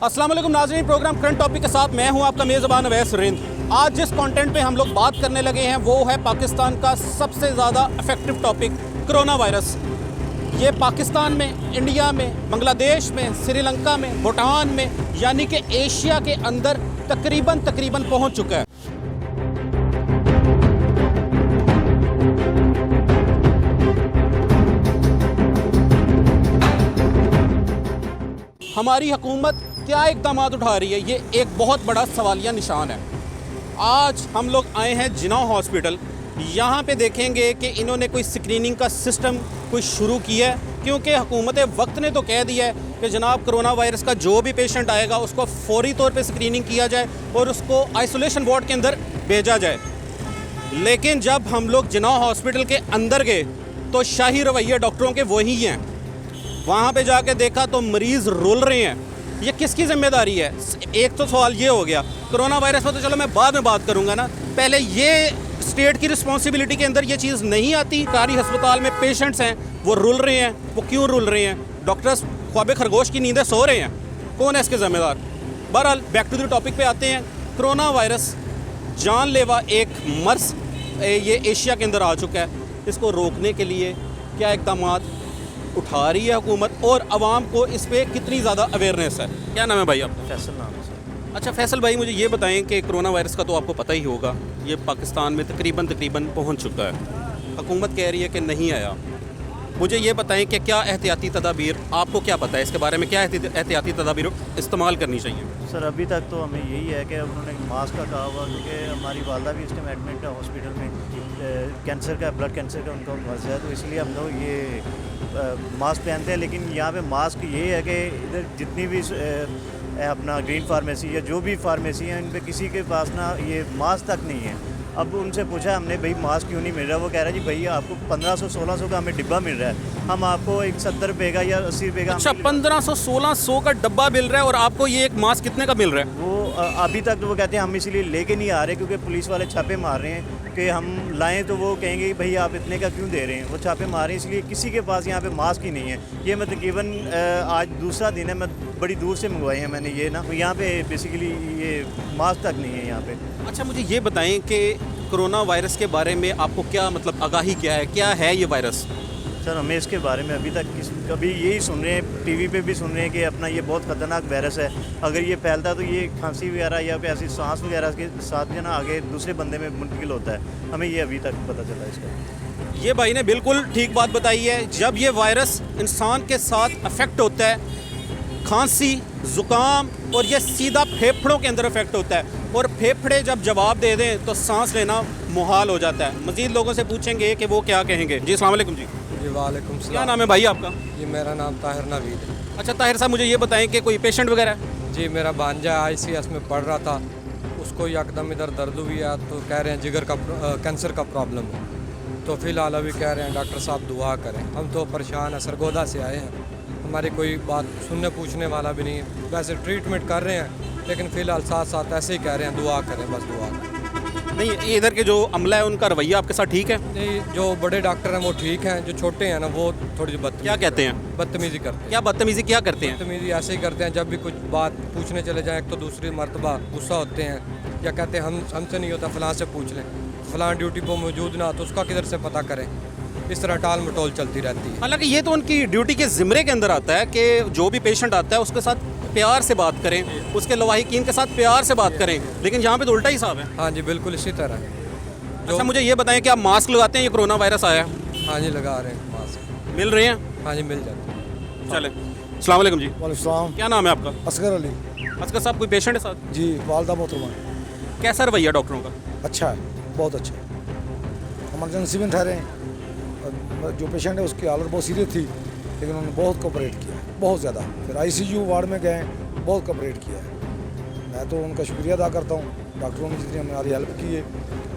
अस्सलाम वालेकुम नाज़रीन, प्रोग्राम करंट टॉपिक के साथ मैं हूं आपका मेज़बान अवैस सुरेंद्र। आज जिस कंटेंट पे हम लोग बात करने लगे हैं वो है पाकिस्तान का सबसे ज़्यादा इफेक्टिव टॉपिक कोरोना वायरस। ये पाकिस्तान में, इंडिया में, बांग्लादेश में, श्रीलंका में, भूटान में, यानी कि एशिया के अंदर तकरीबन पहुँच चुका है। हमारी हुकूमत क्या इक़दाम उठा रही है, ये एक बहुत बड़ा सवालिया निशान है। आज हम लोग आए हैं जिना हॉस्पिटल। यहाँ पे देखेंगे कि इन्होंने कोई स्क्रीनिंग का सिस्टम कोई शुरू किया है, क्योंकि हुकूमत वक्त ने तो कह दिया है कि जनाब कोरोना वायरस का जो भी पेशेंट आएगा उसको फौरी तौर पे स्क्रीनिंग किया जाए और उसको आइसोलेशन वार्ड के अंदर भेजा जाए। लेकिन जब हम लोग जिना हॉस्पिटल के अंदर गए तो शाही रवैये डॉक्टरों के वही हैं। वहाँ पे जाके देखा तो मरीज़ रुल रहे हैं। ये किसकी जिम्मेदारी है? एक तो सवाल ये हो गया। कोरोना वायरस पर तो चलो मैं बाद में बात करूँगा ना, पहले ये स्टेट की रिस्पॉन्सिबिलिटी के अंदर ये चीज़ नहीं आती। सरकारी अस्पताल में पेशेंट्स हैं, वो रुल रहे हैं। वो क्यों रुल रहे हैं? डॉक्टर्स ख्वाबे खरगोश की नींदें सो रहे हैं। कौन है इसके ज़िम्मेदार? बहरहाल बैक टू द टॉपिक पे आते हैं। कोरोना वायरस जानलेवा एक मर्ज ये एशिया के अंदर आ चुका है। इसको रोकने के लिए क्या इक़दाम उठा रही है हुकूमत और आवाम को इस पर कितनी ज़्यादा अवेयरनेस है? क्या नाम है भाई आपका? फैसल नाम है सर। अच्छा फैसल भाई, मुझे ये बताएं कि कोरोना वायरस का तो आपको पता ही होगा, ये पाकिस्तान में तकरीबन पहुंच चुका है। हुकूमत कह रही है कि नहीं आया। मुझे ये बताएं कि क्या एहतियाती तदाबीर, आपको क्या पता है इसके बारे में, क्या एहतियाती तदाबीर इस्तेमाल करनी चाहिए? सर अभी तक तो हमें यही है कि उन्होंने मास्क का कहा हुआ, क्योंकि हमारी वालदा भी इस टाइम एडमिट है हॉस्पिटल में, कैंसर का, ब्लड कैंसर का उनका मर्ज है, तो इसलिए हम लोग ये मास्क पहनते हैं। लेकिन यहाँ पे मास्क ये है कि इधर जितनी भी अपना ग्रीन फार्मेसी या जो भी फार्मेसी है, इन पे किसी के पास ना ये मास्क तक नहीं है। अब उनसे पूछा हमने, भाई मास्क क्यों नहीं मिल रहा? वो कह रहा है जी भैया आपको 1500-1600 का हमें डिब्बा मिल रहा है, हम आपको एक 70 रुपये का या 80 रुपये का। अच्छा 1500-1600 का डब्बा मिल रहा है और आपको ये एक मास्क कितने का मिल रहा है? वो अभी तक तो वो कहते हैं हम इसीलिए लेके नहीं आ रहे क्योंकि पुलिस वाले छापे मार रहे हैं कि हम लाएं, तो वो कहेंगे कि भैया आप इतने का क्यों दे रहे हैं। वो छापे मार रहे हैं, इसलिए किसी के पास यहाँ पे मास्क ही नहीं है। ये मैं तकरीबन आज दूसरा दिन है, मैं बड़ी दूर से मंगवाए हैं मैंने ये ना, तो यहाँ पे बेसिकली ये मास्क तक नहीं है यहाँ पे। अच्छा मुझे ये बताएं कि कोरोना वायरस के बारे में आपको क्या मतलब आगाही क्या है ये वायरस? सर हमें इसके बारे में अभी तक कभी यही सुन रहे हैं, टीवी पे भी सुन रहे हैं कि अपना ये बहुत ख़तरनाक वायरस है। अगर ये फैलता है तो ये खांसी वगैरह या फिर ऐसी सांस वगैरह के साथ जो ना आगे दूसरे बंदे में मुंतकिल होता है। हमें ये अभी तक पता चला इसका। ये भाई ने बिल्कुल ठीक बात बताई है। जब ये वायरस इंसान के साथ अफेक्ट होता है, खांसी, ज़ुकाम, और ये सीधा फेफड़ों के अंदर अफेक्ट होता है, और फेफड़े जब जवाब दे दें तो सांस लेना मुहाल हो जाता है। मज़ीद लोगों से पूछेंगे कि वो क्या कहेंगे। जी अस्सलाम वालेकुम। जी वालेकुम सलाम। क्या नाम है भाई आपका? जी मेरा नाम ताहिर नवीद है। अच्छा ताहिर साहब, मुझे ये बताएं कि कोई पेशेंट वगैरह है? जी मेरा भांजा ICS में पढ़ रहा था, उसको यकदम इधर दर्द हुई है, तो कह रहे हैं जिगर का कैंसर का प्रॉब्लम है। तो फ़िलहाल अभी कह रहे हैं डॉक्टर साहब दुआ करें। हम तो परेशान हैं, सरगोदा से आए हैं, हमारी कोई बात सुनने पूछने वाला भी नहीं है। वैसे ट्रीटमेंट कर रहे हैं लेकिन फ़िलहाल साथ साथ ऐसे ही कह रहे हैं दुआ करें, बस दुआ करें। नहीं, इधर के जो अमला है उनका रवैया आपके साथ ठीक है? नहीं, जो बड़े डॉक्टर हैं वो ठीक हैं, जो छोटे हैं ना वो थोड़ी क्या कहते हैं? बदतमीज़ी करते हैं। क्या बदतमीज़ी क्या करते हैं? बदतमीज़ी ऐसे ही करते हैं, जब भी कुछ बात पूछने चले जाएँ तो दूसरी मरतबा गुस्सा होते हैं या कहते हैं हमसे नहीं होता, फ़लाँ से पूछ लें, फ़लाँ ड्यूटी पर मौजूद ना तो उसका किधर से पता करें। इस तरह टाल मटोल चलती रहती है। हालांकि ये तो उनकी ड्यूटी के ज़िम्मे के अंदर आता है कि जो भी पेशेंट आता है उसके साथ प्यार से बात करें, उसके लवाहिकीन के साथ प्यार से बात करें, लेकिन यहाँ पे तो उल्टा ही हिसाब है। हाँ जी बिल्कुल इसी तरह। अच्छा मुझे ये बताएं कि आप मास्क लगाते हैं? ये कोरोना वायरस आया? हाँ जी लगा रहे हैं मास्क। मिल रहे हैं? हाँ जी मिल जाते हैं। चलें। अस्सलाम वालेकुम जी। वालेकुम। क्या नाम है आपका? असगर अली। असगर साहब, कोई पेशेंट है साथ? जी वालदा मोहतरमा। कैसा रवैया डॉक्टरों का? अच्छा है, बहुत अच्छा है। इमरजेंसी में ठहरे हैं, जो पेशेंट है उसकी हालत बहुत सीरियस थी, लेकिन उन्होंने बहुत कोऑपरेट किया, बहुत ज़्यादा। फिर ICU वार्ड में गए, बहुत कोऑपरेट किया है। मैं तो उनका शुक्रिया अदा करता हूँ, डॉक्टरों ने जितनी हमारी हेल्प की है,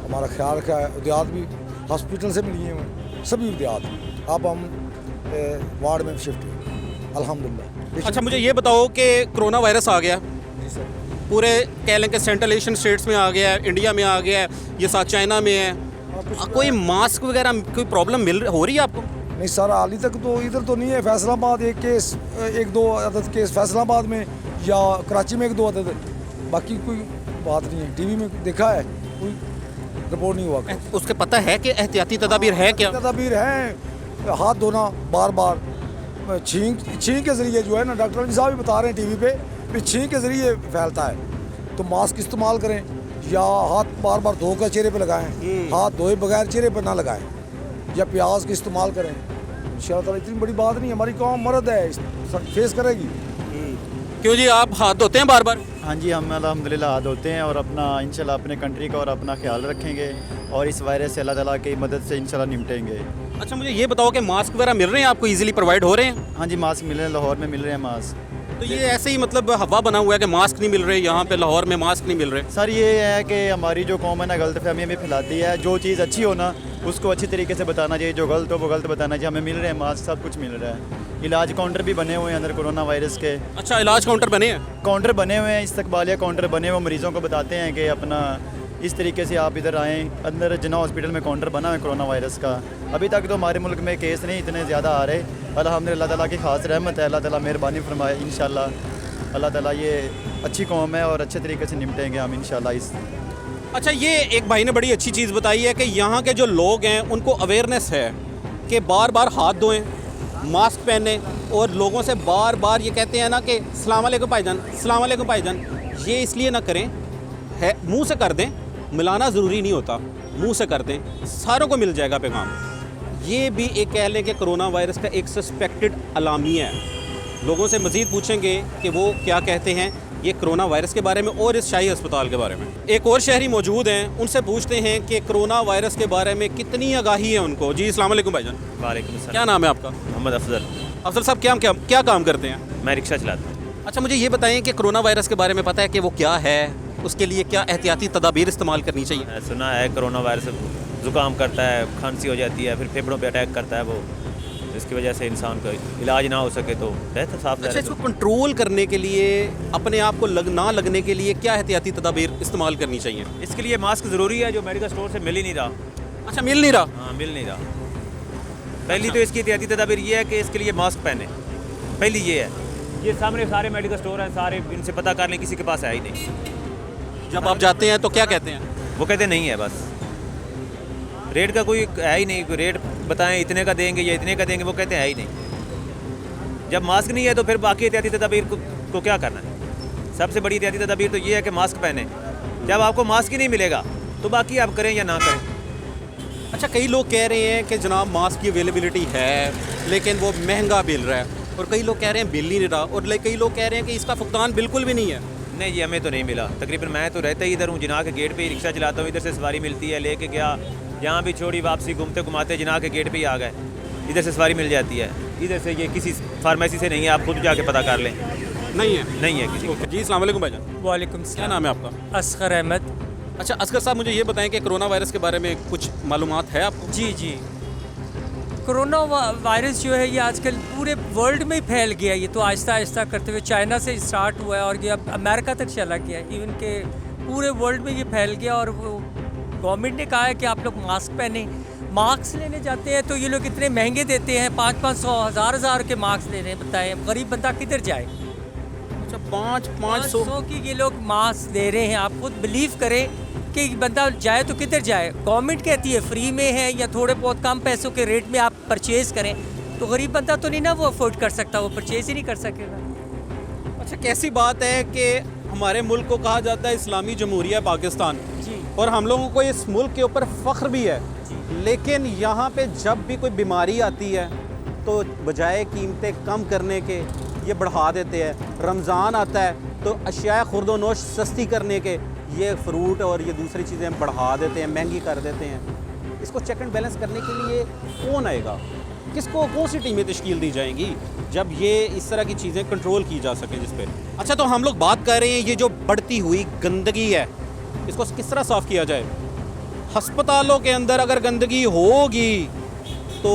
हमारा ख्याल रखा है। उदियात भी हॉस्पिटल से मिली हैं, सभी उदियात। अब हम वार्ड में शिफ्ट हुए अल्हम्दुलिल्लाह। अच्छा मुझे ये बताओ कि कोरोना वायरस आ गया, जी सर। पूरे कह लें कि सेंट्रल एशियन स्टेट्स में आ गया है, इंडिया में आ गया है, ये साथ चाइना में है। कोई मास्क वगैरह कोई प्रॉब्लम हो रही है आपको? नहीं सारा हाल तक तो इधर तो नहीं है। फैसलाबाद एक केस, एक दो अदद केस फैसलाबाद में, या कराची में एक दो अदद, बाकी कोई बात नहीं है। टीवी में देखा है, कोई रिपोर्ट नहीं हुआ। उसके पता है कि एहतियाती तदाबीर है क्या? तदाबीर हैं, हाथ धोना बार बार, छींक के ज़रिए जो है ना, डॉक्टर साहब भी बता रहे हैं टीवी पे कि छींक के ज़रिए फैलता है। तो मास्क इस्तेमाल करें या हाथ बार बार धोकर चेहरे पे लगाएं, हाथ धोए बगैर चेहरे पर ना लगाएं, या प्याज का इस्तेमाल करें। इंशाअल्लाह ताला इतनी बड़ी बात नहीं है, हमारी कौम मर्द है, फेस करेगी। क्यों जी, आप हाथ धोते हैं बार बार? हाँ जी, हम अल्हम्दुलिल्लाह हाथ धोते हैं और अपना इंशाल्लाह अपने कंट्री का और अपना ख्याल रखेंगे और इस वायरस से अल्लाह ताला की मदद से इंशाल्लाह निपटेंगे। अच्छा, मुझे ये बताओ कि मास्क वगैरह मिल रहे हैं आपको, इजीली प्रोवाइड हो रहे हैं? हाँ जी, मास्क मिल रहे हैं, लाहौर में मिल रहे हैं मास्क। तो ये ऐसे ही मतलब हवा बना हुआ है कि मास्क नहीं मिल रहे, यहाँ पे लाहौर में मास्क नहीं मिल रहे? सर ये है कि हमारी जो कौम है ना, गलतफहमी हमें फैलाती है। जो चीज़ अच्छी हो ना, उसको अच्छी तरीके से बताना चाहिए, जो गलत हो वो गलत बताना चाहिए। हमें मिल रहे हैं मास्क, सब कुछ मिल रहा है। इलाज काउंटर भी बने हुए हैं अंदर कोरोना वायरस के। अच्छा, इलाज काउंटर बने हैं? काउंटर बने हुए हैं, इस्तकबालिया काउंटर बने हुए, मरीज़ों को बताते हैं कि अपना इस तरीके से आप इधर आएँ। अंदर जिन्ना हॉस्पिटल में काउंटर बना है कोरोना वायरस का। अभी तक तो हमारे मुल्क में केस नहीं इतने ज़्यादा आ रहे। अल्हम्दुलिल्लाह ताला की ख़ास रहमत है, अल्लाह ताला मेहरबानी फरमाए। इंशाल्लाह अल्लाह ताला ये अच्छी कौम है और अच्छे तरीके से निपटेंगे हम इंशाल्लाह इस। अच्छा, ये एक भाई ने बड़ी अच्छी चीज़ बताई है कि यहाँ के जो लोग हैं उनको अवेयरनेस है कि बार बार हाथ धोएं, मास्क पहने, और लोगों से बार बार ये कहते हैं ना कि अस्सलाम वालेकुम भाईजान, अस्सलाम वालेकुम भाईजान। ये इसलिए ना करें, है मुंह से कर दें, मिलाना ज़रूरी नहीं होता, मुंह से कर दें, सारों को मिल जाएगा पैगाम। ये भी एक कह लें कि कोरोना वायरस का एक सस्पेक्टेड अलामिया है। लोगों से मज़ीद पूछेंगे कि वो क्या कहते हैं ये कोरोना वायरस के बारे में और इस शाही अस्पताल के बारे में। एक और शहरी मौजूद हैं, उनसे पूछते हैं कि कोरोना वायरस के बारे में कितनी आगाही है उनको। जी अस्सलाम वालेकुम भाईजान। वालेकुम अस्सलाम। क्या नाम है आपका? मोहम्मद अफजल। अफजल साहब, क्या काम करते हैं? मैं रिक्शा चलाता हूँ। अच्छा, मुझे ये बताएं कि कोरोना वायरस के बारे में पता है कि वो क्या है, उसके लिए क्या एहतियाती तदाबीर इस्तेमाल करनी चाहिए? सुना है कोरोना वायरस ज़ुकाम करता है, खांसी हो जाती है, फिर फेफड़ों पे अटैक करता है वो, जिसकी वजह से इंसान का इलाज ना हो सके तो रहता साफ। अच्छा, इसको कंट्रोल करने के लिए, अपने आप को ना लगने के लिए क्या एहतियाती तदाबीर इस्तेमाल करनी चाहिए? इसके लिए मास्क ज़रूरी है, जो मेडिकल स्टोर से मिल ही नहीं रहा। अच्छा, मिल नहीं रहा? हाँ, मिल नहीं रहा। पहली तो इसकी एहतियाती तदाबीर ये है कि इसके लिए मास्क पहने, पहली ये है। ये सामने सारे मेडिकल स्टोर हैं, सारे इनसे पता कर लें, किसी के पास है ही नहीं। जब आप जाते हैं तो क्या कहते हैं? वो कहते नहीं है, बस रेट का कोई है ही नहीं, कोई रेट बताएं इतने का देंगे या इतने का देंगे, वो कहते हैं है ही नहीं। जब मास्क नहीं है तो फिर बाकी एहतियाती तदाबीर को क्या करना है? सबसे बड़ी एहतियाती तदाबीर तो ये है कि मास्क पहने। जब आपको मास्क ही नहीं मिलेगा तो बाकी आप करें या ना करें। अच्छा, कई लोग कह रहे हैं कि जनाब मास्क की अवेलेबिलिटी है लेकिन वो महंगा बिल रहा है, और कई लोग कह रहे हैं बिल ही नहीं रहा, और कई लोग कह रहे हैं कि इसका भुगतान बिल्कुल भी नहीं है। नहीं जी, हमें तो नहीं मिला। तकरीबन मैं तो रहता ही इधर हूँ, जिना के गेट पे ही रिक्शा चलाता हूँ। इधर से सवारी मिलती है, लेके गया, यहाँ भी छोड़ी, वापसी घूमते घुमाते जिना के गेट पे ही आ गए। इधर से सवारी मिल जाती है। इधर से ये किसी फार्मेसी से नहीं है, आप खुद जाके पता कर लें। नहीं है? नहीं है किसी को। जी अस्सलाम वालेकुम भाईजान। वालेकुम क्या सलाम। नाम है आपका? असगर अहमद। अच्छा असगर साहब, मुझे ये बताएं कि कोरोना वायरस के बारे में कुछ मालूमात है आपको? जी जी, कोरोना वायरस जो है ये आजकल पूरे वर्ल्ड में ही फैल गया है। ये तो आहिस्ता आहिस्ता करते हुए चाइना से स्टार्ट हुआ है और ये अब अमेरिका तक चला गया है। इवन के पूरे वर्ल्ड में ये फैल गया, और वो गवर्नमेंट ने कहा है कि आप लोग मास्क पहने। मास्क लेने जाते हैं तो ये लोग इतने महंगे देते हैं, 500-500 हज़ार के मास्क दे रहे हैं। बताएं गरीब बंदा किधर जाए? अच्छा, 500 की ये लोग मास्क दे रहे हैं। आप खुद बिलीव करें कि बंदा जाए तो किधर जाए? गवर्नमेंट कहती है फ्री में है या थोड़े बहुत कम पैसों के रेट में आप परचेज़ करें, तो गरीब बंदा तो नहीं ना वो अफोर्ड कर सकता, वो परचेज़ ही नहीं कर सकेगा। अच्छा, कैसी बात है कि हमारे मुल्क को कहा जाता है इस्लामी जमहूरिया पाकिस्तान, जी, और हम लोगों को इस मुल्क के ऊपर फ़ख्र भी है, लेकिन यहाँ पे जब भी कोई बीमारी आती है तो बजाय कीमतें कम करने के ये बढ़ा देते हैं। रमज़ान आता है तो अशिया खुर्द व नोश सस्ती करने के ये फ्रूट और ये दूसरी चीज़ें बढ़ा देते हैं, महंगी कर देते हैं। इसको चेक एंड बैलेंस करने के लिए कौन आएगा? किसको, कौन सी टीमें तश्कील दी जाएंगी जब ये इस तरह की चीज़ें कंट्रोल की जा सकें जिस पे? अच्छा, तो हम लोग बात कर रहे हैं ये जो बढ़ती हुई गंदगी है, इसको किस तरह साफ़ किया जाए? हस्पतालों के अंदर अगर गंदगी होगी तो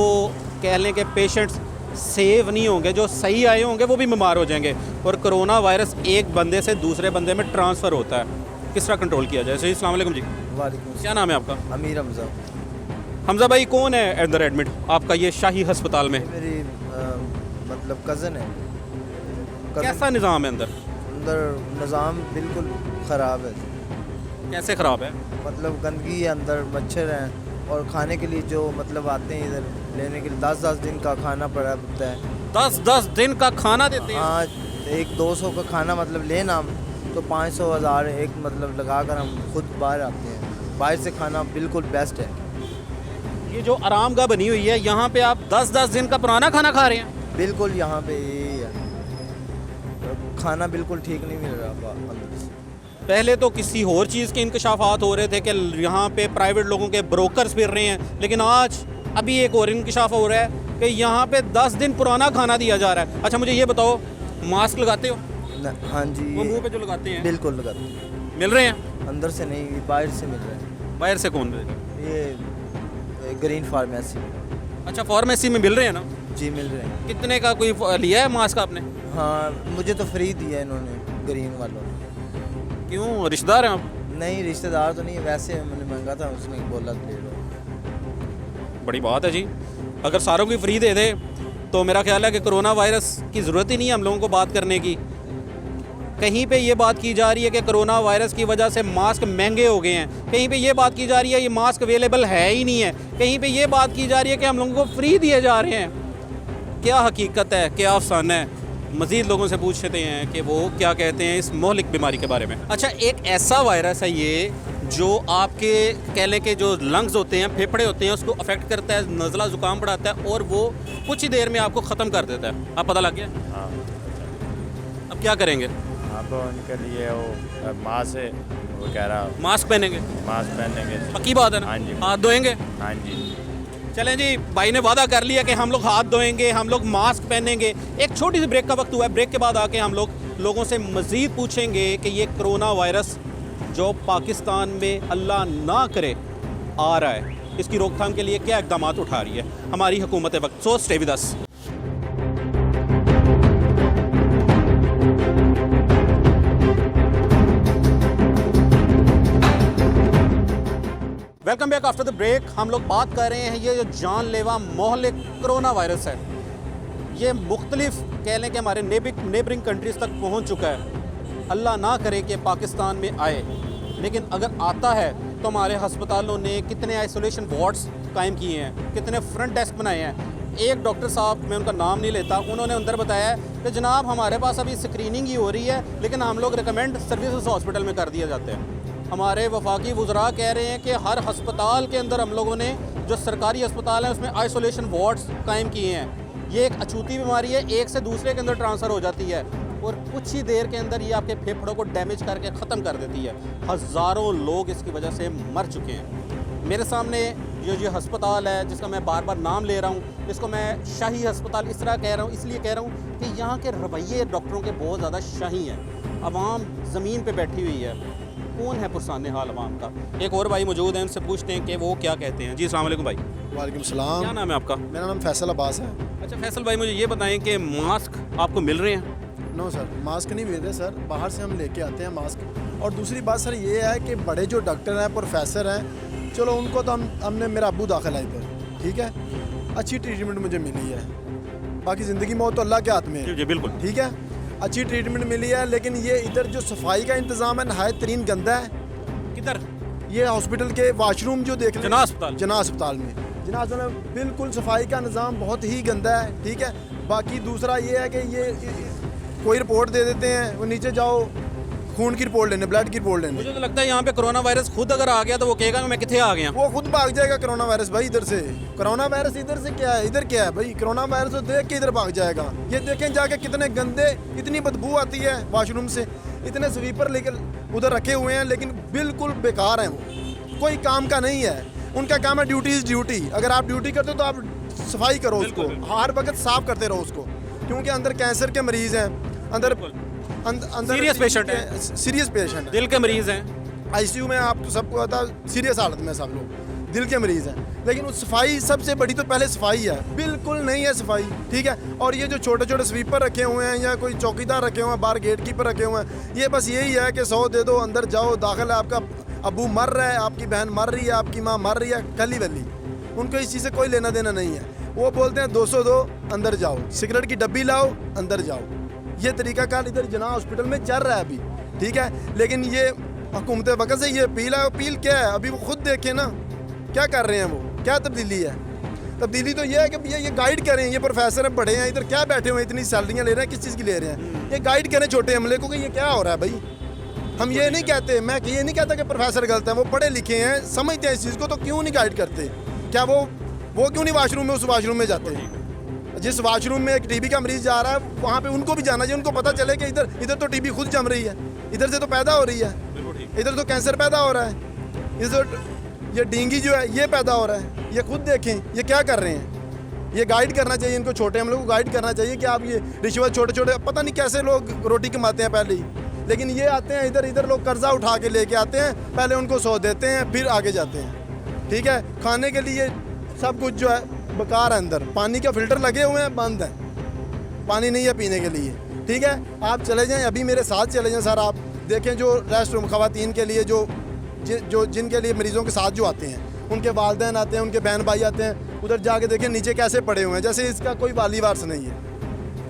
कह लें कि पेशेंट्स सेव नहीं होंगे, जो सही आए होंगे वो भी बीमार हो जाएंगे, और कोरोना वायरस एक बंदे से दूसरे बंदे में ट्रांसफ़र होता है। किस तरह कंट्रोल किया जाए? सही, अस्सलाम वालेकुम जी। वालेकुम। क्या नाम है आपका? अमीर हमजा। हमजा भाई कौन है अंदर एडमिट आपका ये शाही अस्पताल में? मेरी मतलब कज़न है। कैसा निज़ाम है अंदर? अंदर निज़ाम बिल्कुल ख़राब है। कैसे ख़राब है? मतलब गंदगी है अंदर, मच्छर हैं, और खाने के लिए जो मतलब आते हैं इधर लेने के लिए 10-10 दिन का खाना पड़ा होता है। 10-10 दिन का खाना देते हैं? हाँ, एक 200 का खाना मतलब लेना हम तो 500-1000 एक मतलब लगा कर हम खुद बाहर आते हैं। बाहर से खाना बिल्कुल बेस्ट है। ये जो आरामगाह बनी हुई है यहाँ पे आप 10-10 दिन का पुराना खाना खा रहे हैं? बिल्कुल यहाँ पे यही है, खाना बिल्कुल ठीक नहीं मिल रहा अंदर से। पहले तो किसी और चीज़ के इंकशाफात हो रहे थे कि यहाँ पे प्राइवेट लोगों के ब्रोकर्स फिर रहे हैं, लेकिन आज अभी एक और इंकशाफ हो रहा है कि यहाँ पे 10 दिन पुराना खाना दिया जा रहा है। अच्छा मुझे ये बताओ, मास्क लगाते हो? हाँ जी, वो मुंह पे जो लगाते हैं बिल्कुल लगाते हैं। मिल रहे हैं? अंदर से नहीं, बाहर से मिल रहा है। बाहर से कौन मिल रहा है? ये ग्रीन फार्मेसी। अच्छा फार्मेसी में मिल रहे हैं ना? जी मिल रहे हैं। कितने का कोई लिया है मास्क आपने? हाँ, मुझे तो फ्री दिया इन्होंने, ग्रीन वालों ने। क्यों, रिश्तेदार हैं आप? नहीं, रिश्तेदार तो नहीं है, वैसे मैंने मांगा था, उसने बोला ले लो। बड़ी बात है जी, अगर सारों की फ्री दे दे तो मेरा ख्याल है कि कोरोना वायरस की ज़रूरत ही नहीं है हम लोगों को बात करने की। कहीं पे ये बात की जा रही है कि कोरोना वायरस की वजह से मास्क महंगे हो गए हैं, कहीं पे ये बात की जा रही है ये मास्क अवेलेबल है ही नहीं है, कहीं पे ये बात की जा रही है कि हम लोगों को फ्री दिए जा रहे हैं। क्या हकीकत है, क्या अफसाना है? मज़ीद लोगों से पूछते हैं कि वो क्या कहते हैं इस मोहलिक बीमारी के बारे में। अच्छा, एक ऐसा वायरस है ये जो आपके कह लें कि जो लंग्स होते हैं, फेफड़े होते हैं, उसको अफेक्ट करता है, नज़ला ज़ुकाम बढ़ाता है और वो कुछ ही देर में आपको ख़त्म कर देता है। आप पता लग गया? हाँ, अब क्या करेंगे? हाँ तो उनके लिए वो मास्क है, वो कह रहा मास्क पहनेंगे? मास्क पहनेंगे। पक्की बात है ना? हाँ जी। हाथ धोएंगे? हाँ जी। चलें जी, भाई ने वादा कर लिया कि हम लोग हाथ धोएंगे, हम लोग मास्क पहनेंगे। एक छोटी सी ब्रेक का वक्त हुआ है, ब्रेक के बाद आके हम लोग लोगों से मज़ीद पूछेंगे कि ये कोरोना वायरस जो पाकिस्तान में अल्लाह ना करे आ रहा है, इसकी रोकथाम के लिए क्या इक़दाम उठा रही है हमारी हुकूमत वक्त। So stay with us. Welcome back after the break. हम लोग बात कर रहे हैं ये जो जानलेवा मोहलिक कोरोना वायरस है, ये मुख्तलिफ कह लें कि हमारे नेबरिंग कंट्रीज़ तक पहुंच चुका है। अल्लाह ना करे कि पाकिस्तान में आए, लेकिन अगर आता है तो हमारे हस्पतालों ने कितने आइसोलेशन वार्ड्स कायम किए हैं, कितने फ्रंट डेस्क बनाए हैं। एक डॉक्टर साहब, मैं उनका नाम नहीं लेता, उन्होंने अंदर बताया कि जनाब हमारे पास अभी स्क्रीनिंग ही हो रही है, लेकिन हम लोग रिकमेंड सर्विसेज हॉस्पिटल में कर दिए जाते हैं। हमारे वफाकी वज़रा कह रहे हैं कि हर हस्पताल के अंदर हम लोगों ने जो सरकारी अस्पताल हैं उसमें आइसोलेशन वार्ड्स कायम किए हैं। ये एक अछूती बीमारी है, एक से दूसरे के अंदर ट्रांसफ़र हो जाती है और कुछ ही देर के अंदर ये आपके फेफड़ों को डैमेज करके ख़त्म कर देती है। हज़ारों लोग इसकी वजह से मर चुके हैं। मेरे सामने ये अस्पताल है जिसका मैं बार बार नाम ले रहा हूँ, इसको मैं शाही अस्पताल इस तरह कह रहा हूँ, इसलिए कह रहा हूँ कि यहाँ के रवैये डॉक्टरों के बहुत ज़्यादा शाही हैं। अवाम ज़मीन पर बैठी हुई है, कौन है पुरसाने हाल अवाम का? एक और भाई मौजूद हैं, उनसे पूछते हैं कि वो क्या कहते हैं। जी अस्सलाम वालेकुम भाई। वालेकुम सलाम। क्या नाम है आपका? मेरा नाम फैसल अब्बास है। अच्छा फैसल भाई, मुझे ये बताएं कि मास्क आपको मिल रहे हैं? नो सर, मास्क नहीं मिल रहे सर, बाहर से हम लेके आते हैं मास्क। और दूसरी बात सर ये है कि बड़े जो डॉक्टर हैं, प्रोफेसर हैं, चलो उनको तो हमने मेरा अब्बू दाखिल है इधर, ठीक है, अच्छी ट्रीटमेंट मुझे मिली है। बाकी ज़िंदगी मौत तो अल्लाह के हाथ में है। जी बिल्कुल, ठीक है, अच्छी ट्रीटमेंट मिली है। लेकिन ये इधर जो सफाई का इंतज़ाम है नहायत तरीन गंदा है। किधर? ये हॉस्पिटल के वाशरूम जो देख जना अस्पताल? जना अस्पताल में बिल्कुल सफाई का निज़ाम बहुत ही गंदा है। ठीक है, बाकी दूसरा ये है कि ये कोई रिपोर्ट दे देते हैं, वो नीचे जाओ खून की रिपोर्ट लेने, ब्लड की रिपोर्ट लेने। मुझे तो लगता है यहाँ पे कोरोना वायरस खुद अगर आ गया तो वो कहेगा मैं किथे आ गया। वो खुद भाग जाएगा कोरोना वायरस भाई इधर से। कोरोना वायरस इधर से क्या है, इधर क्या है भाई? कोरोना वायरस तो देख के इधर भाग जाएगा। ये देखें जाके कितने गंदे, इतनी बदबू आती है वाशरूम से, इतने स्वीपर लेकर उधर रखे हुए हैं, लेकिन बिल्कुल बेकार हैं, वो कोई काम का नहीं है। उनका काम है ड्यूटी इज ड्यूटी। अगर आप ड्यूटी करते हो तो आप सफाई करो उसको, हर वक्त साफ करते रहो उसको, क्योंकि अंदर कैंसर के मरीज हैं, अंदर सीरियस पेशेंट है, सीरियस पेशेंट, दिल के मरीज हैं, आईसीयू में, आपको सबको पता है सीरियस हालत में सब लोग दिल के मरीज हैं। लेकिन उस सफाई सबसे बड़ी तो पहले सफाई है, बिल्कुल नहीं है सफाई। ठीक है, और ये जो छोटे छोटे स्वीपर रखे हुए हैं या कोई चौकीदार रखे हुए हैं, बाहर गेट कीपर रखे हुए हैं, ये बस यही है कि 100 दे दो, अंदर जाओ, दाखिल है, आपका अबू मर रहा है, आपकी बहन मर रही है, आपकी माँ मर रही है, कली वली उनको इस चीज़ से कोई लेना देना नहीं है। वो बोलते हैं 200 दो, अंदर जाओ, सिगरेट की डब्बी लाओ, अंदर जाओ। ये तरीकाकार इधर जिना हॉस्पिटल में चल रहा है अभी, ठीक है। लेकिन ये हुकूमत वक्त से ये अपील है, अपील क्या है अभी वो खुद देखें ना क्या कर रहे हैं, वो क्या तब्दीली है। तब्दीली तो ये है कि भैया ये गाइड करें, ये प्रोफेसर हैं बड़े हैं, इधर क्या बैठे हुए हैं, इतनी सैलरियाँ ले रहे हैं, किस चीज़ की ले रहे हैं, ये गाइड करें छोटे अमले को कि ये क्या हो रहा है भाई। हम ये नहीं कहते, मैं ये नहीं कहता कि प्रोफेसर गलत है, वो पढ़े लिखे हैं, समझते हैं इस चीज़ को, तो क्यों नहीं गाइड करते। क्या वो क्यों नहीं वाशरूम में उस वाशरूम में जाते, जिस वाशरूम में एक टीबी का मरीज जा रहा है वहाँ पे उनको भी जाना चाहिए, उनको पता चले कि इधर तो टीबी खुद जम रही है, इधर से तो पैदा हो रही है, इधर तो कैंसर पैदा हो रहा है, इधर ये डेंगू जो है ये पैदा हो रहा है। ये खुद देखें ये क्या कर रहे हैं। ये गाइड करना चाहिए इनको, छोटे हम लोग को गाइड करना चाहिए कि आप ये रिश्वत छोटे छोटे पता नहीं कैसे लोग रोटी कमाते हैं पहले ही, लेकिन ये आते हैं इधर लोग कर्जा उठा के लेके आते हैं, पहले उनको सौ देते हैं फिर आगे जाते हैं, ठीक है। खाने के लिए सब कुछ जो है बेकार है, अंदर पानी का फिल्टर लगे हुए हैं, बंद है, पानी नहीं है पीने के लिए, ठीक है। आप चले जाएं, अभी मेरे साथ चले जाएं सर, आप देखें जो रेस्ट रूम ख़वातीन के लिए जो जिनके लिए मरीज़ों के साथ जो आते हैं, उनके वालिदैन आते हैं, उनके बहन भाई आते हैं, उधर जाके देखें नीचे कैसे पड़े हुए हैं, जैसे इसका कोई वाली वारस नहीं है।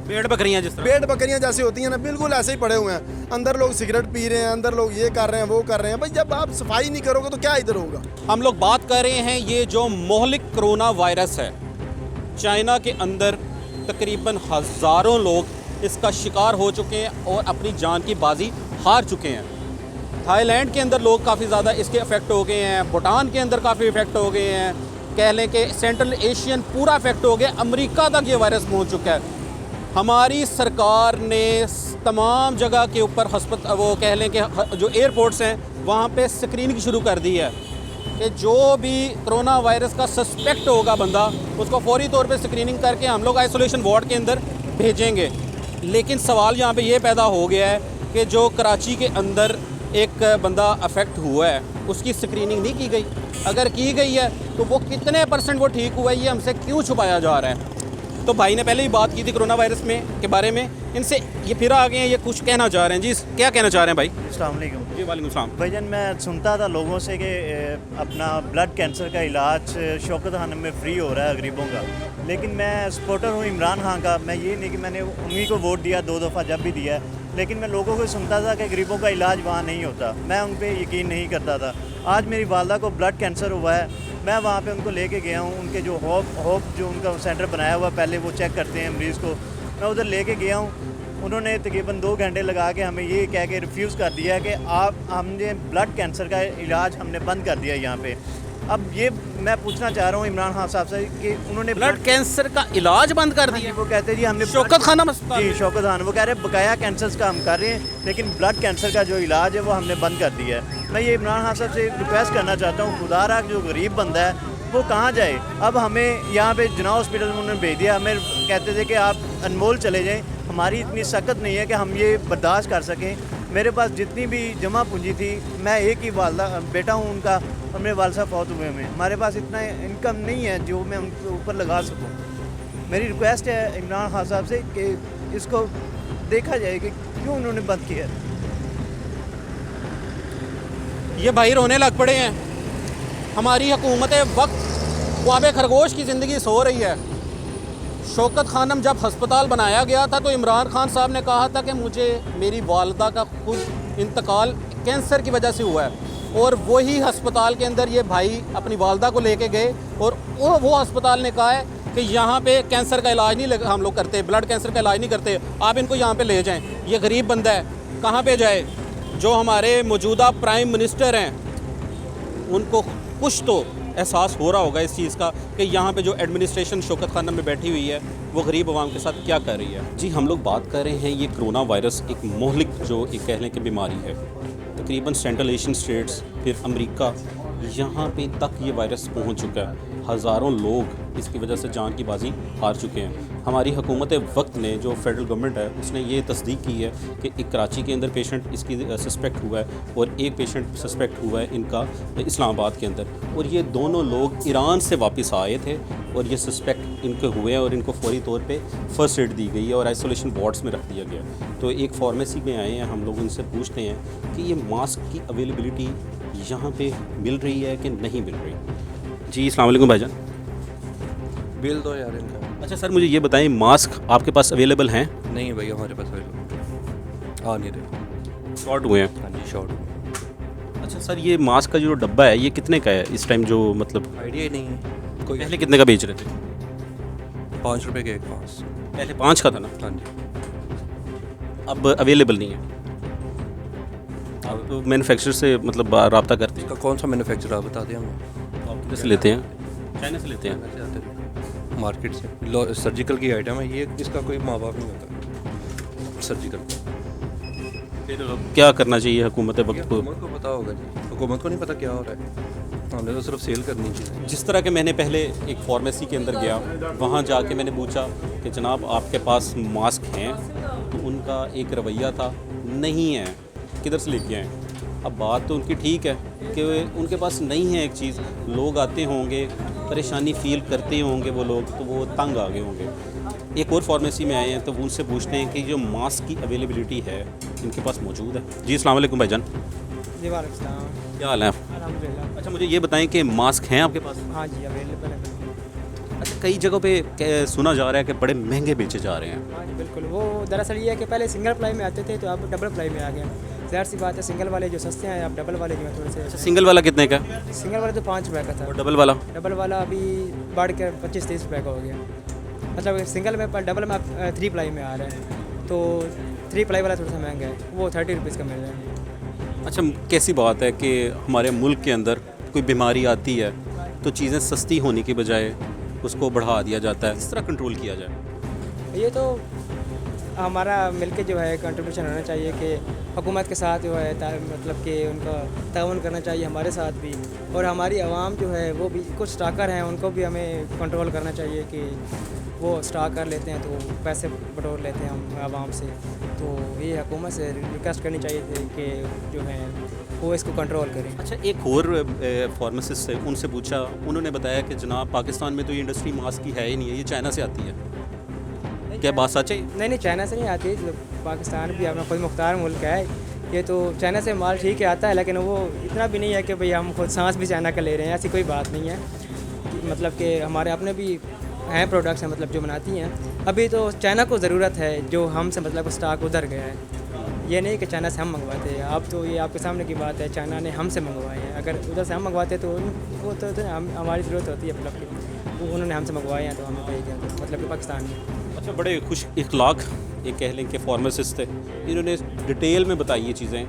भेड़ बकरियां जिस तरह भेड़ बकरियां जैसे होती हैं ना, बिल्कुल ऐसे ही पड़े हुए हैं। अंदर लोग सिगरेट पी रहे हैं, अंदर लोग ये कर रहे हैं, वो कर रहे हैं। भाई जब आप सफाई नहीं करोगे तो क्या इधर होगा। हम लोग बात कर रहे हैं ये जो मोहलिक कोरोना वायरस है, चाइना के अंदर तकरीबन हज़ारों लोग इसका शिकार हो चुके हैं और अपनी जान की बाजी हार चुके हैं। थाईलैंड के अंदर लोग काफ़ी ज़्यादा इसके अफेक्ट हो गए हैं, भूटान के अंदर काफ़ी इफेक्ट हो गए हैं, कह लें कि सेंट्रल एशियन पूरा इफेक्ट हो गया, अमेरिका तक ये वायरस पहुंच चुका है। हमारी सरकार ने तमाम जगह के ऊपर वो कह लें कि जो एयरपोर्ट्स हैं वहाँ पे स्क्रीनिंग शुरू कर दी है कि जो भी कोरोना वायरस का सस्पेक्ट होगा बंदा, उसको फौरी तौर पे स्क्रीनिंग करके हम लोग आइसोलेशन वार्ड के अंदर भेजेंगे। लेकिन सवाल यहाँ पे ये पैदा हो गया है कि जो कराची के अंदर एक बंदा अफेक्ट हुआ है उसकी स्क्रीनिंग नहीं की गई, अगर की गई है तो वो कितने % वो ठीक हुआ है, ये हमसे क्यों छुपाया जा रहा है। तो भाई ने पहले ही बात की थी कोरोना वायरस में के बारे में, इनसे ये फिर आ गए हैं, ये कुछ कहना चाह रहे हैं। जी क्या कहना चाह रहे हैं भाई? अस्सलाम वालेकुम। जी वालेकुम सलाम। भाईजान मैं सुनता था लोगों से कि अपना ब्लड कैंसर का इलाज शौकत खानम में फ्री हो रहा है गरीबों का, लेकिन मैं सपोर्टर हूँ इमरान खान का। मैं ये नहीं कि मैंने उन्हीं को वोट दिया 2 दफ़ा जब भी दिया, लेकिन मैं लोगों को सुनता था कि गरीबों का इलाज वहाँ नहीं होता, मैं उन पर यकीन नहीं करता था। आज मेरी वालदा को ब्लड कैंसर हुआ है, मैं वहाँ पे उनको लेके गया हूँ, उनके जो होप जो उनका सेंटर बनाया हुआ पहले वो चेक करते हैं मरीज़ को, मैं उधर लेके गया हूँ। उन्होंने तकरीबन 2 घंटे लगा के हमें ये कह के रिफ्यूज़ कर दिया कि हमने ब्लड कैंसर का इलाज हमने बंद कर दिया यहाँ पे। अब ये मैं पूछना चाह रहा हूँ इमरान खान साहब से कि उन्होंने ब्लड कैंसर का इलाज बंद कर दिया। वो कहते जी हमने शौकत खानम अस्पताल, जी शौकत खान, वो कह रहे हैं बकाया कैंसर का हम कर रहे हैं, लेकिन ब्लड कैंसर का जो इलाज है वो हमने बंद कर दिया है। मैं ये इमरान खान साहब से रिक्वेस्ट करना चाहता हूँ, खुदारा जो गरीब बंदा है वो कहाँ जाए। अब हमें यहाँ पे जिना हॉस्पिटल में उन्होंने भेज दिया, हमें कहते थे कि आप अनमोल चले जाएँ, हमारी इतनी सख्त नहीं है कि हम ये बर्दाश्त कर सकें। मेरे पास जितनी भी जमा पूंजी थी, मैं एक ही वालदा बेटा हूँ उनका, और मेरे वाल साहब फौत हुए में, हमारे पास इतना इनकम नहीं है जो मैं उनके ऊपर लगा सकूँ। मेरी रिक्वेस्ट है इमरान खान साहब से कि इसको देखा जाए कि क्यों उन्होंने बंद किया। ये भाई रोने लग पड़े हैं। हमारी हुकूमत वक्त ख्वाब खरगोश की ज़िंदगी सो रही है। शौकत खानम जब हस्पताल बनाया गया था तो इमरान खान साहब ने कहा था कि मुझे मेरी वालदा का खुद इंतकाल कैंसर की वजह से हुआ है, और वही हस्पताल के अंदर ये भाई अपनी वालदा को लेके गए और वो हस्पताल ने कहा है कि यहाँ पे कैंसर का इलाज नहीं हम लोग करते, ब्लड कैंसर का इलाज नहीं करते, आप इनको यहाँ पे ले जाएं। ये गरीब बंदा है, कहाँ पे जाए? जो हमारे मौजूदा प्राइम मिनिस्टर हैं उनको कुछ तो एहसास हो रहा होगा इस चीज़ का कि यहाँ पे जो एडमिनिस्ट्रेशन शौकत खानम में बैठी हुई है वो गरीब आवाम के साथ क्या कर रही है। जी हम लोग बात कर रहे हैं ये कोरोना वायरस एक मोहलिक जो एक कह लें कि बीमारी है। तकरीबन सेंट्रल एशियन स्टेट्स फिर अमेरिका यहाँ पे तक ये वायरस पहुँच चुका है। हज़ारों लोग इसकी वजह से जान की बाजी हार चुके हैं। हमारी हुकूमत वक्त ने जो फेडरल गवर्नमेंट है उसने ये तस्दीक की है कि एक कराची के अंदर पेशेंट इसकी सस्पेक्ट हुआ है और एक पेशेंट सस्पेक्ट हुआ है इनका इस्लामाबाद के अंदर, और ये दोनों लोग ईरान से वापस आए थे और ये सस्पेक्ट इनके हुए हैं और इनको फौरी तौर पे फर्स्ट एड दी गई है और आइसोलेशन वार्ड्स में रख दिया गया। तो एक फार्मेसी में आए हैं, हम लोग उनसे पूछते हैं कि ये मास्क की अवेलेबिलिटी यहाँ पे मिल रही है कि नहीं मिल रही। जी अस्सलाम वालेकुम भाईजान। बिल दो यार इनका। अच्छा सर, मुझे ये बताएं, मास्क आपके पास अवेलेबल हैं? नहीं है भैया हमारे पास अवेलेबल आ नहीं रहे। शॉर्ट हुए हैं? हाँ जी शॉर्ट। अच्छा सर, ये मास्क का जो डब्बा है ये कितने का है इस टाइम, जो मतलब आइडिया ही नहीं है कोई। पहले कितने का बेच रहे थे? 5 रुपये के एक पास। पहले 5 का था ना, हाँ जी। अब अवेलेबल नहीं है। आप तो मैन्युफैक्चरर से मतलब रब्ता करते हैं? इसका कौन सा मैन्युफैक्चर आप बता दें हमें। आप किधर से लेते हैं? चाइना से लेते हैं? मार्केट से। सर्जिकल की आइटम है ये, इसका कोई माँ बाप नहीं होता सर्जिकल। फिर क्या करना चाहिए हुकूमत वक्त को? हुकूमत को पता होगा जी, हुकूमत को नहीं पता क्या हो रहा है, हमने तो सिर्फ सेल करनी चाहिए। जिस तरह के मैंने पहले एक फार्मेसी के अंदर गया, वहाँ जाके मैंने पूछा कि जनाब आपके पास मास्क हैं, तो उनका एक रवैया था नहीं है, किधर से लेके आए। अब बात तो उनकी ठीक है कि उनके पास नहीं है एक चीज़, लोग आते होंगे परेशानी फील करते होंगे वो लोग, तो वो तंग आ गए होंगे। एक और फार्मेसी में आए हैं तो उनसे पूछते हैं कि जो मास्क की अवेलेबिलिटी है इनके पास मौजूद है। जी अस्सलाम वालेकुम भाईजान। जी वालेकुम सलाम। क्या हाल है? अल्हम्दुलिल्लाह। अच्छा मुझे ये बताएं कि मास्क हैं आपके पास? हाँ जी अवेलेबल है बिल्कुल। अच्छा, कई जगहों पे सुना जा रहा है कि बड़े महंगे बेचे जा रहे हैं। हाँ जी बिल्कुल, वो दरअसल ये है कि पहले सिंगल प्लाई में आते थे तो अब डबल प्लाई में आ गए। ज़ाहिर सी बात है, सिंगल वाले जो सस्ते हैं, अब डबल वाले जो हैं थोड़े से। सिंगल वाला कितने का है? सिंगल वाले तो 5 रुपये का था, और डबल वाला? डबल वाला अभी बढ़ कर 25-30 रुपये का हो गया। मतलब सिंगल में, पर डबल में आप 3 प्लाई में आ रहा है, तो 3 प्लाई वाला थोड़ा सा महंगा है, वो 30 रुपीज़ का मिल रहा है। अच्छा, कैसी बात है कि हमारे मुल्क के अंदर कोई बीमारी आती है तो चीज़ें सस्ती होने की बजाय उसको बढ़ा दिया जाता है, इस तरह कंट्रोल किया जाए? ये तो हमारा मिलके जो है कंट्रीब्यूशन होना चाहिए कि हुकूमत के साथ जो है मतलब कि उनका ताउन करना चाहिए हमारे साथ भी, और हमारी आवाम जो है वो भी, कुछ स्टॉकर हैं उनको भी हमें कंट्रोल करना चाहिए कि वो स्टॉक कर लेते हैं तो पैसे बटोर लेते हैं हम आवाम से। तो ये हुकूमत से रिक्वेस्ट करनी चाहिए थी कि जो है वो इसको कंट्रोल करें। अच्छा, एक और फार्मासिस्ट से उनसे पूछा, उन्होंने बताया कि जनाब पाकिस्तान में तो ये इंडस्ट्री मास्क की है ही नहीं है, ये चाइना से आती है। क्या बात सच है? नहीं, चाइना से नहीं आती, पाकिस्तान भी अपना खुद मुख्तार मुल्क है। ये तो चाइना से माल ठीक है आता है, लेकिन वो इतना भी नहीं है कि भाई हम खुद सांस भी चाइना का ले रहे हैं, ऐसी कोई बात नहीं है। मतलब कि हमारे अपने भी हैं प्रोडक्ट्स हैं, मतलब जो बनाती हैं। अभी तो चाइना को ज़रूरत है, जो हमसे मतलब स्टॉक उधर गया है। ये नहीं कि चाइना से हम मंगवाते हैं, अब तो ये आपके सामने की बात है, चाइना ने हमसे मंगवाए हैं। अगर उधर से हम मंगवाते तो वो तो हमारी ज़रूरत होती है, मतलब कि वो उन्होंने हमसे मंगवाए हैं तो हमें भेज दिया, तो मतलब कि पाकिस्तान में। अच्छा, बड़े खुश इखलाक ये कह लें कि फार्मासिस्ट थे, इन्होंने डिटेल में बताई ये चीज़ें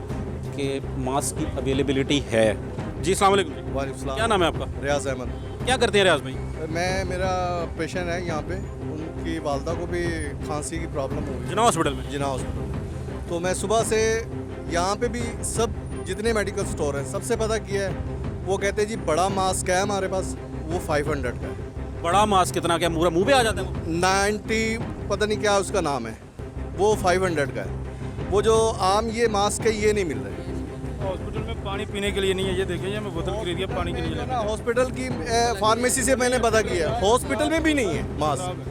कि मास्क की अवेलेबिलिटी है। जी अस्सलाम वालेकुम। वालेकुम सलाम। क्या नाम है आपका? रियाज अहमद। क्या करते हैं रियाज भाई? मेरा पेशेंट है यहाँ पे, उनकी वालदा को भी खांसी की प्रॉब्लम हो गई जिना हॉस्पिटल में। जिना हॉस्पिटल। तो मैं सुबह से यहाँ पे भी सब जितने मेडिकल स्टोर हैं सबसे पता किया है, वो कहते हैं जी बड़ा मास्क है हमारे पास, वो 500 का है। बड़ा मास्क कितना, क्या पूरा मुँह पे आ जाता है? 90 पता नहीं क्या उसका नाम है, वो 500 का है। वो जो आम ये मास्क है ये नहीं मिल रहे। हॉस्पिटल में पानी पीने के लिए नहीं है, ये देखिए मैं बोतल खरीदी है पानी के लिए। हॉस्पिटल की फार्मेसी से मैंने पता किया, हॉस्पिटल में भी नहीं है मास्क।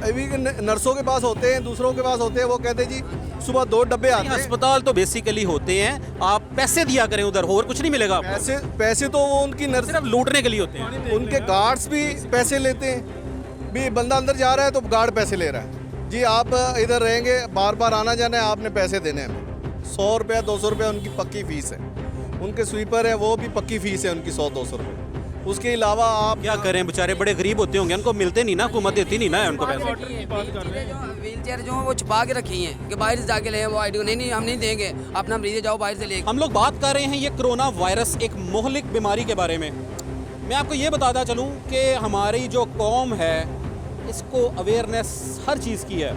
अभी नर्सों के पास होते हैं, दूसरों के पास होते हैं, वो कहते हैं जी सुबह 2 डब्बे आते हैं। अस्पताल तो बेसिकली होते हैं, आप पैसे दिया करें उधर, और कुछ नहीं मिलेगा आपको। पैसे तो वो उनकी नर्स सिर्फ लूटने के लिए होते हैं। उनके गार्ड्स भी पैसे लेते हैं। भी बंदा अंदर जा रहा है तो गार्ड पैसे ले रहा है, जी आप इधर रहेंगे, बार बार आना जाना है, आपने पैसे देने हैं। 100 रुपया 200 रुपया उनकी पक्की फ़ीस है। उनके स्वीपर है वो भी पक्की फ़ीस है उनकी 100-200 रुपये। उसके अलावा आप क्या करें, बेचारे बड़े गरीब होते होंगे, उनको मिलते नहीं ना, हुकूमत देती नहीं ना उनको पैसे। व्हील चेयर जो है वो छुपा के रखी हैं कि बाहर से जाके ले वो आईडी, नहीं हम नहीं देंगे, अपना मरीज जाओ बाहर से ले। हम लोग बात कर रहे हैं ये कोरोना वायरस, एक मोहलिक बीमारी के बारे में। मैं आपको ये बताता चलूँ कि हमारी जो कौम है इसको अवेयरनेस हर चीज़ की है,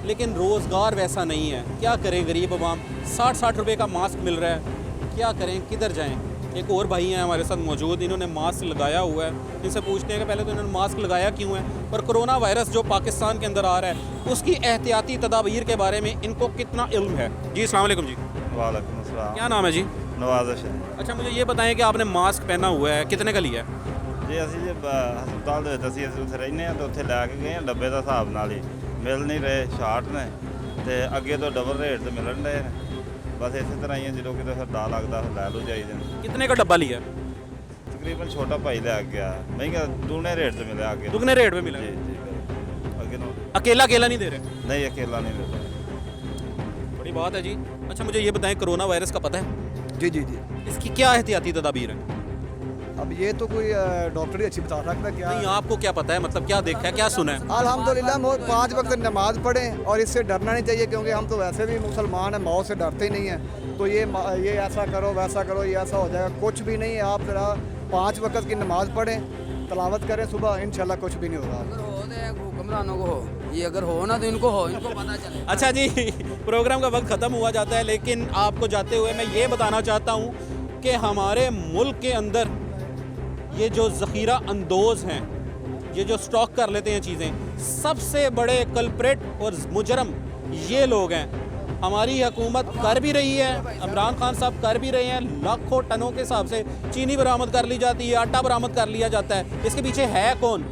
लेकिन रोज़गार वैसा नहीं है। क्या करें गरीब अवाम, 60-60 रुपये का मास्क मिल रहा है, क्या करें, किधर जाएं? एक और भाई हैं हमारे साथ मौजूद, इन्होंने मास्क लगाया हुआ है। इनसे पूछते हैं कि पहले तो इन्होंने मास्क लगाया क्यों है, और कोरोना वायरस जो पाकिस्तान के अंदर आ रहा है उसकी एहतियाती तदाबीर के बारे में इनको कितना इल्म है। जी अस्सलाम वालेकुम। जी वालेकुम अस्सलाम। क्या नाम है जी? नवाज अशरफ। अच्छा, मुझे ये बताएं कि आपने मास्क पहना हुआ है, कितने का लिया है? जी ਅਸੀਂ ਜੇ ਹਸਪਤਾਲ ਦੇ ਵਿੱਚ ਅਸੀਂ ਉੱਥੇ ਰਹਿੰਦੇ ਹਾਂ, ਤਾਂ ਉੱਥੇ ਲੈ ਕੇ ਗਏ ਡੱਬੇ ਦਾ ਹਿਸਾਬ ਨਾਲ ਹੀ ਮਿਲ ਨਹੀਂ ਰਹੇ, ਸ਼ਾਰਟ ਨੇ ਤੇ ਅੱਗੇ ਤੋਂ ਡਬਲ ਰੇਟ ਤੇ ਮਿਲਣ ਰਹੇ ਨੇ। ਬਸ ਇਸੇ ਤਰ੍ਹਾਂ ਹੀ ਜਦੋਂ ਕਿਤੇ ਫਿਰ ਦਾ ਲੱਗਦਾ ਫਿਰ ਲੈ ਲਓ ਜਾਈਦੇ ਨੇ। कितने का डब्बा लिया है? ਤਕਰੀਬਨ ਛੋਟਾ ਭਾਈ ਲੈ ਕੇ ਗਿਆ ਮਹਿੰਗਾ ਦੂਨੇ ਰੇਟ ਤੇ ਮਿਲਿਆ ਅੱਗੇ दुगने रेट में मिला ਜੀ ਜੀ ਅੱਗੇ ਨੂੰ अकेला अकेला नहीं दे रहे? नहीं अकेला नहीं मिलता। बड़ी बात है जी। अच्छा मुझे ये बताएं, कोरोना वायरस का पता है? जी जी जी। इसकी क्या एहतियाती तदाबीर है? अब ये तो कोई डॉक्टर ही अच्छी बता सकता है क्या। नहीं, आपको क्या पता है, मतलब क्या देखा है, क्या सुना है? अल्हम्दुलिल्लाह हम 5 वक्त नमाज पढ़ें और इससे डरना नहीं चाहिए, क्योंकि हम तो वैसे भी मुसलमान हैं, मौत से डरते ही नहीं हैं। तो ये ऐसा करो वैसा करो, ये ऐसा हो जाएगा, कुछ भी नहीं है। आप ज़रा 5 वक्त की नमाज पढ़ें, तलावत करें सुबह, इंशाल्लाह कुछ भी नहीं होगा। हुक्मरानों को हो, ये अगर हो ना तो इनको हो, इनको पता चले। अच्छा जी, प्रोग्राम का वक्त ख़त्म हुआ जाता है, लेकिन आपको जाते हुए मैं ये बताना चाहता हूँ कि हमारे मुल्क के अंदर ये जो ज़ख़ीरा अंदोज़ हैं, ये जो स्टॉक कर लेते हैं चीज़ें, सबसे बड़े कल्प्रेट और मुजरम ये लोग हैं। हमारी हुकूमत कर भी रही है, इमरान खान साहब कर भी रहे हैं, लाखों टनों के हिसाब से चीनी बरामद कर ली जाती है, आटा बरामद कर लिया जाता है। इसके पीछे है कौन?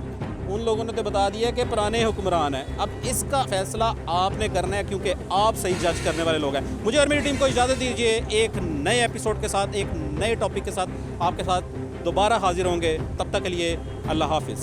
उन लोगों ने तो बता दिया कि पुराने हुक्मरान हैं। अब इसका फैसला आपने करना है, क्योंकि आप सही जज करने वाले लोग हैं। मुझे और मेरी टीम को इजाज़त दीजिए, एक नए एपिसोड के साथ, एक नए टॉपिक के साथ आपके साथ दोबारा हाजिर होंगे। तब तक के लिए अल्लाह हाफिज़।